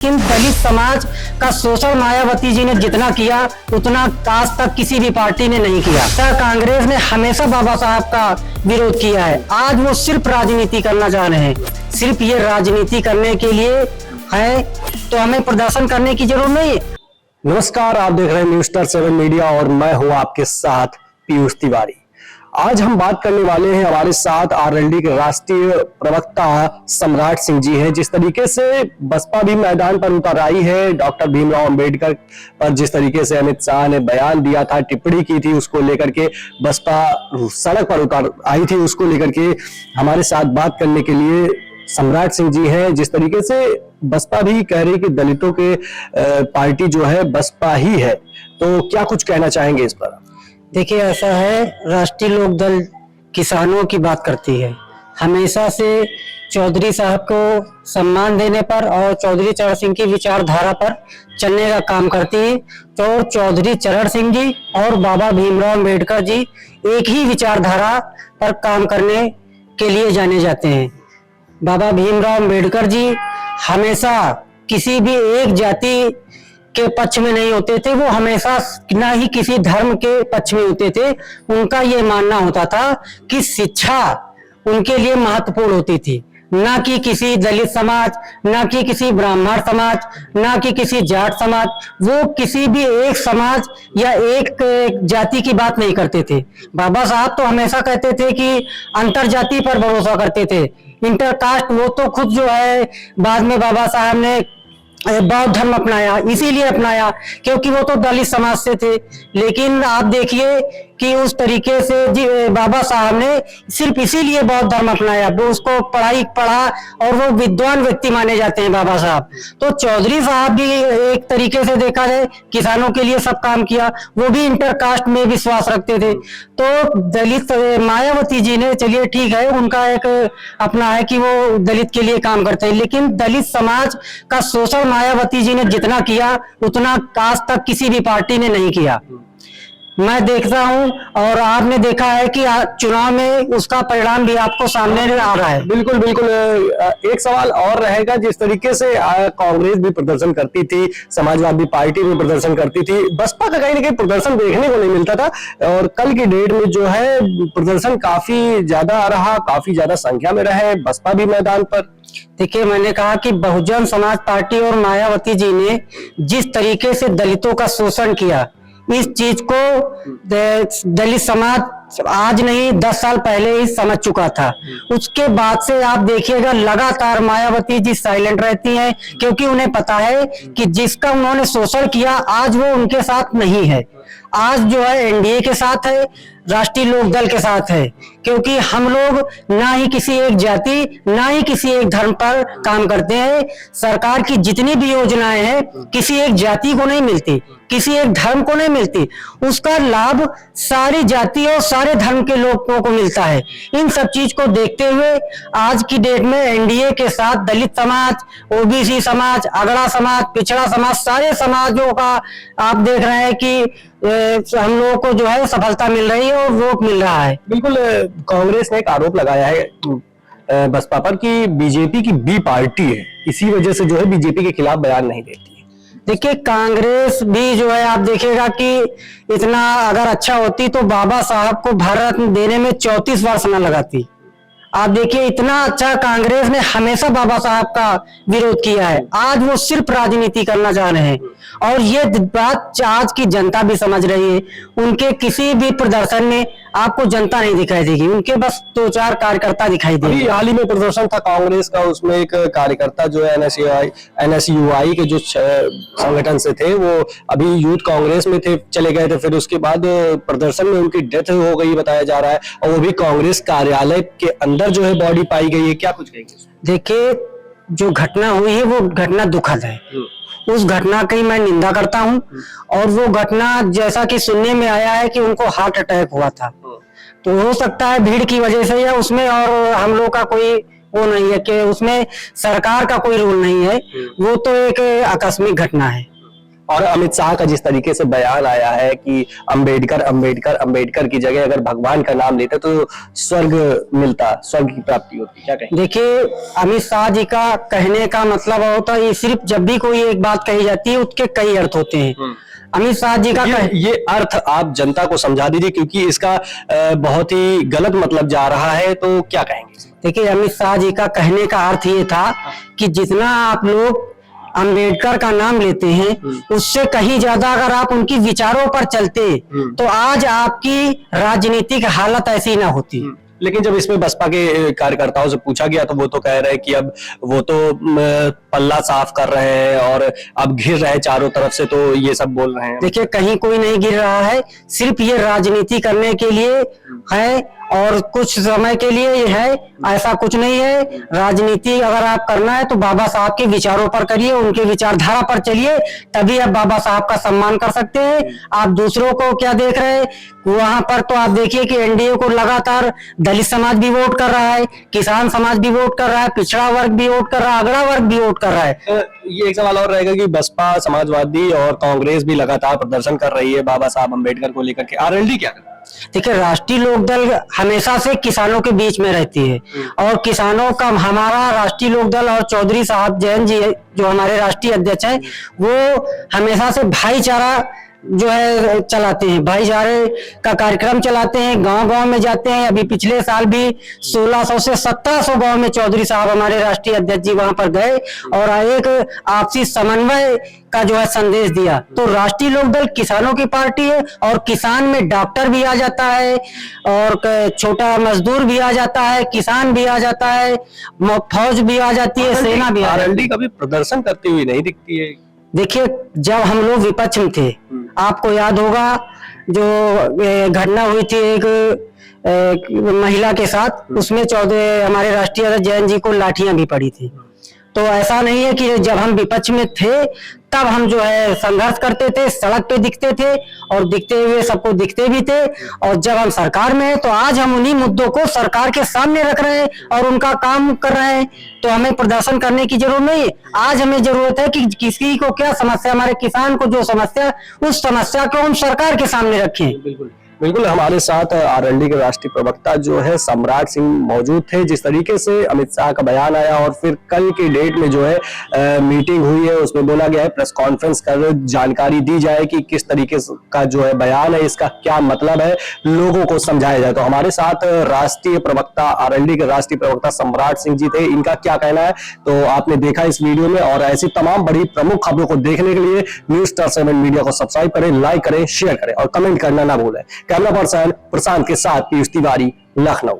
लेकिन दलित समाज का शोषण मायावती जी ने जितना किया उतना आज तक किसी भी पार्टी ने नहीं किया। कांग्रेस ने हमेशा बाबा साहब का विरोध किया है। आज वो सिर्फ राजनीति करना चाह रहे हैं। सिर्फ ये राजनीति करने के लिए है तो हमें प्रदर्शन करने की जरूरत नहीं है। नमस्कार, आप देख रहे हैं न्यूज़ स्टार 7 मीडिया और मैं हूं आपके साथ पीयूष तिवारी। आज हम बात करने वाले हैं, हमारे साथ आरएलडी के राष्ट्रीय प्रवक्ता सम्राट सिंह जी हैं। जिस तरीके से बसपा भी मैदान पर उतर आई है, डॉक्टर भीमराव अंबेडकर पर जिस तरीके से अमित शाह ने बयान दिया था, टिप्पणी की थी, उसको लेकर के बसपा सड़क पर उतर आई थी। उसको लेकर के हमारे साथ बात करने के लिए सम्राट सिंह जी हैं। जिस तरीके से बसपा भी कह रही कि दलितों के पार्टी जो है बसपा ही है, तो क्या कुछ कहना चाहेंगे इस पर? देखिए, ऐसा है, राष्ट्रीय लोक दल किसानों की बात करती है। हमेशा से चौधरी साहब को सम्मान देने पर और चौधरी चरण सिंह की विचारधारा पर चलने का काम करती है। तो चौधरी चरण सिंह जी और बाबा भीमराव अंबेडकर जी एक ही विचारधारा पर काम करने के लिए जाने जाते हैं। बाबा भीमराव अंबेडकर जी हमेशा किसी भी एक जाति के पक्ष में नहीं होते थे। वो हमेशा ना ही किसी धर्म के पक्ष में होते थे। उनका ये मानना होता था कि शिक्षा उनके लिए महत्वपूर्ण होती थी, ना कि किसी दलित समाज, ना कि किसी ब्राह्मण समाज, ना कि किसी जाट समाज। वो किसी भी एक समाज या एक जाति की बात नहीं करते थे। बाबा साहब तो हमेशा कहते थे कि अंतर जाति पर भरोसा करते थे, इंटरकास्ट। वो तो खुद जो है बाद में बाबा साहब ने बौद्ध धर्म अपनाया, इसीलिए अपनाया क्योंकि वो तो दलित समाज से थे। लेकिन आप देखिए कि उस तरीके से जी बाबा साहब ने सिर्फ इसीलिए बौद्ध धर्म अपनाया। वो उसको पढ़ा और वो विद्वान व्यक्ति माने जाते हैं बाबा साहब। तो चौधरी साहब भी एक तरीके से देखा जाए किसानों के लिए सब काम किया। वो भी इंटरकास्ट में विश्वास रखते थे। तो दलित मायावती जी ने, चलिए ठीक है, उनका एक अपना है कि वो दलित के लिए काम करते हैं, लेकिन दलित समाज का शोषण मायावती जी ने जितना किया उतना आज तक किसी भी पार्टी ने नहीं किया। मैं देखता हूं और आपने देखा है कि चुनाव में उसका परिणाम भी आपको सामने आ रहा है। बिल्कुल बिल्कुल। एक सवाल और रहेगा, जिस तरीके से कांग्रेस भी प्रदर्शन करती थी, समाजवादी पार्टी भी प्रदर्शन करती थी, बसपा का कहीं ना कहीं प्रदर्शन देखने को नहीं मिलता था। और कल की डेट में जो है प्रदर्शन काफी ज्यादा रहा, काफी ज्यादा संख्या में रहे बसपा भी मैदान पर। देखिए, मैंने कहा कि बहुजन समाज पार्टी और मायावती जी ने जिस तरीके से दलितों का शोषण किया, इस चीज को दलित समाज आज नहीं 10 साल पहले ही समझ चुका था। उसके बाद से आप देखिएगा लगातार मायावती जी साइलेंट रहती हैं, क्योंकि उन्हें पता है कि जिसका उन्होंने शोषण किया आज वो उनके साथ नहीं है। आज जो है एनडीए के साथ है, राष्ट्रीय लोक दल के साथ है, क्योंकि हम लोग ना ही किसी एक जाति ना ही किसी एक धर्म पर काम करते हैं। सरकार की जितनी भी योजनाएं हैं किसी एक जाति को नहीं मिलती, किसी एक धर्म को नहीं मिलती। उसका लाभ सारी जाति और सारे धर्म के लोगों को मिलता है। इन सब चीज को देखते हुए आज की डेट में एनडीए के साथ दलित समाज, ओबीसी समाज, अगड़ा समाज, पिछड़ा समाज, सारे समाजों का आप देख रहे हैं कि हम लोगों को जो है सफलता मिल रही है और वोट मिल रहा है। बिल्कुल। कांग्रेस ने एक आरोप लगाया है बसपा पर कि बीजेपी की बी पार्टी है, इसी वजह से जो है बीजेपी के खिलाफ बयान नहीं देती है। देखिए, कांग्रेस भी जो है आप देखिएगा कि इतना अगर अच्छा होती तो बाबा साहब को भारत रत्न देने में 34 वर्ष न लगाती। आप देखिए, इतना अच्छा कांग्रेस ने हमेशा बाबा साहब का विरोध किया है। आज वो सिर्फ राजनीति करना चाह रहे हैं और ये बात आज की जनता भी समझ रही है। उनके किसी भी प्रदर्शन में आपको जनता नहीं दिखाई देगी, उनके बस 2-4 कार्यकर्ता दिखाई देंगे। हाल ही में प्रदर्शन था कांग्रेस का, उसमें एक कार्यकर्ता जो है एनएसयूआई के जो संगठन से थे, वो अभी यूथ कांग्रेस में थे, चले गए थे। फिर उसके बाद प्रदर्शन में उनकी डेथ हो गई बताया जा रहा है, और वो भी कांग्रेस कार्यालय के अंदर जो है बॉडी पाई गई है। क्या कुछ कहेंगे? देखिए, जो घटना हुई है वो घटना दुखद है। उस घटना की मैं निंदा करता हूं। और वो घटना जैसा कि सुनने में आया है कि उनको हार्ट अटैक हुआ था, तो हो सकता है भीड़ की वजह से या उसमें, और हम लोग का कोई वो नहीं है कि उसमें सरकार का कोई रोल नहीं है। वो तो एक आकस्मिक घटना है। और अमित शाह का जिस तरीके से बयान आया है कि अंबेडकर अंबेडकर अंबेडकर की जगह अगर भगवान का नाम लेते तो स्वर्ग मिलता, स्वर्ग की प्राप्ति होती, क्या कहेंगे? देखिए, अमित शाह जी का कहने का मतलब होता है, सिर्फ जब भी कोई एक बात कही जाती है उसके कई अर्थ होते हैं। अमित शाह जी का ये अर्थ आप जनता को समझा दीजिए, क्योंकि इसका बहुत ही गलत मतलब जा रहा है, तो क्या कहेंगे? देखिए, अमित शाह जी का कहने का अर्थ ये था कि जितना आप लोग अंबेडकर का नाम लेते हैं उससे कहीं ज्यादा अगर आप उनकी विचारों पर चलते तो आज आपकी राजनीतिक हालत ऐसी ना होती। लेकिन जब इसमें बसपा के कार्यकर्ताओं से पूछा गया तो वो तो कह रहे हैं कि अब वो तो पल्ला साफ कर रहे हैं और अब घिर रहे हैं चारों तरफ से, तो ये सब बोल रहे हैं। देखिए, कहीं कोई नहीं गिर रहा है, सिर्फ ये राजनीति करने के लिए है और कुछ समय के लिए ये है, ऐसा कुछ नहीं है। राजनीति अगर आप करना है तो बाबा साहब के विचारों पर करिए, उनके विचारधारा पर चलिए, तभी आप बाबा साहब का सम्मान कर सकते हैं। आप दूसरों को क्या देख रहे हैं वहां पर, तो आप देखिए कि एनडीए को लगातार दलित समाज भी वोट कर रहा है, किसान समाज भी वोट कर रहा है, पिछड़ा वर्ग भी वोट कर रहा है, अगड़ा वर्ग भी वोट कर रहा है। ये एक सवाल और रहेगा कि बसपा, समाजवादी और कांग्रेस भी लगातार प्रदर्शन कर रही है बाबा साहब अम्बेडकर को लेकर के, आरएलडी क्या कर? देखिए, राष्ट्रीय लोकदल हमेशा से किसानों के बीच में रहती है और किसानों का हमारा राष्ट्रीय लोकदल और चौधरी साहब जैन जी जो हमारे राष्ट्रीय अध्यक्ष हैं वो हमेशा से भाईचारा जो है चलाते हैं, भाईचारे का कार्यक्रम चलाते हैं, गांव-गांव में जाते हैं। अभी पिछले साल भी 1600 से 1700 गांव में चौधरी साहब हमारे राष्ट्रीय अध्यक्ष जी वहां पर गए और एक आपसी समन्वय का जो है संदेश दिया। तो राष्ट्रीय लोकदल किसानों की पार्टी है और किसान में डॉक्टर भी आ जाता है और छोटा मजदूर भी आ जाता है, किसान भी आ जाता है, फौज भी आ जाती है, सेना भी। आरएलडी कभी प्रदर्शन करती हुई नहीं दिखती है। देखिए, जब हम लोग विपक्ष में थे, आपको याद होगा जो घटना हुई थी एक महिला के साथ, उसमें हमारे राष्ट्रीय अध्यक्ष जैन जी को लाठियां भी पड़ी थी। तो ऐसा नहीं है कि जब हम विपक्ष में थे तब हम जो है संघर्ष करते थे, सड़क पे दिखते थे और दिखते हुए सबको दिखते भी थे, और जब हम सरकार में हैं तो आज हम उन्हीं मुद्दों को सरकार के सामने रख रहे हैं और उनका काम कर रहे हैं। तो हमें प्रदर्शन करने की जरूरत नहीं है। आज हमें जरूरत है कि किसी को क्या समस्या, हमारे किसान को जो समस्या, उस समस्या को हम सरकार के सामने रखें। बिल्कुल बिल्कुल, हमारे साथ आरएलडी के राष्ट्रीय प्रवक्ता जो है सम्राट सिंह मौजूद थे। जिस तरीके से अमित शाह का बयान आया और फिर कल की डेट में जो है मीटिंग हुई है, उसमें बोला गया है प्रेस कॉन्फ्रेंस कर जानकारी दी जाए कि किस तरीके का जो है बयान है, इसका क्या मतलब है, लोगों को समझाया जाए। तो हमारे साथ राष्ट्रीय प्रवक्ता, आरएलडी के राष्ट्रीय प्रवक्ता सम्राट सिंह जी थे, इनका क्या कहना है तो आपने देखा इस वीडियो में। और ऐसी तमाम बड़ी प्रमुख खबरों को देखने के लिए न्यूज़7 मीडिया को सब्सक्राइब करें, लाइक करें, शेयर करें और कमेंट करना ना भूलें। कैमरा पर्सन प्रशांत के साथ पीयूष तिवारी, लखनऊ।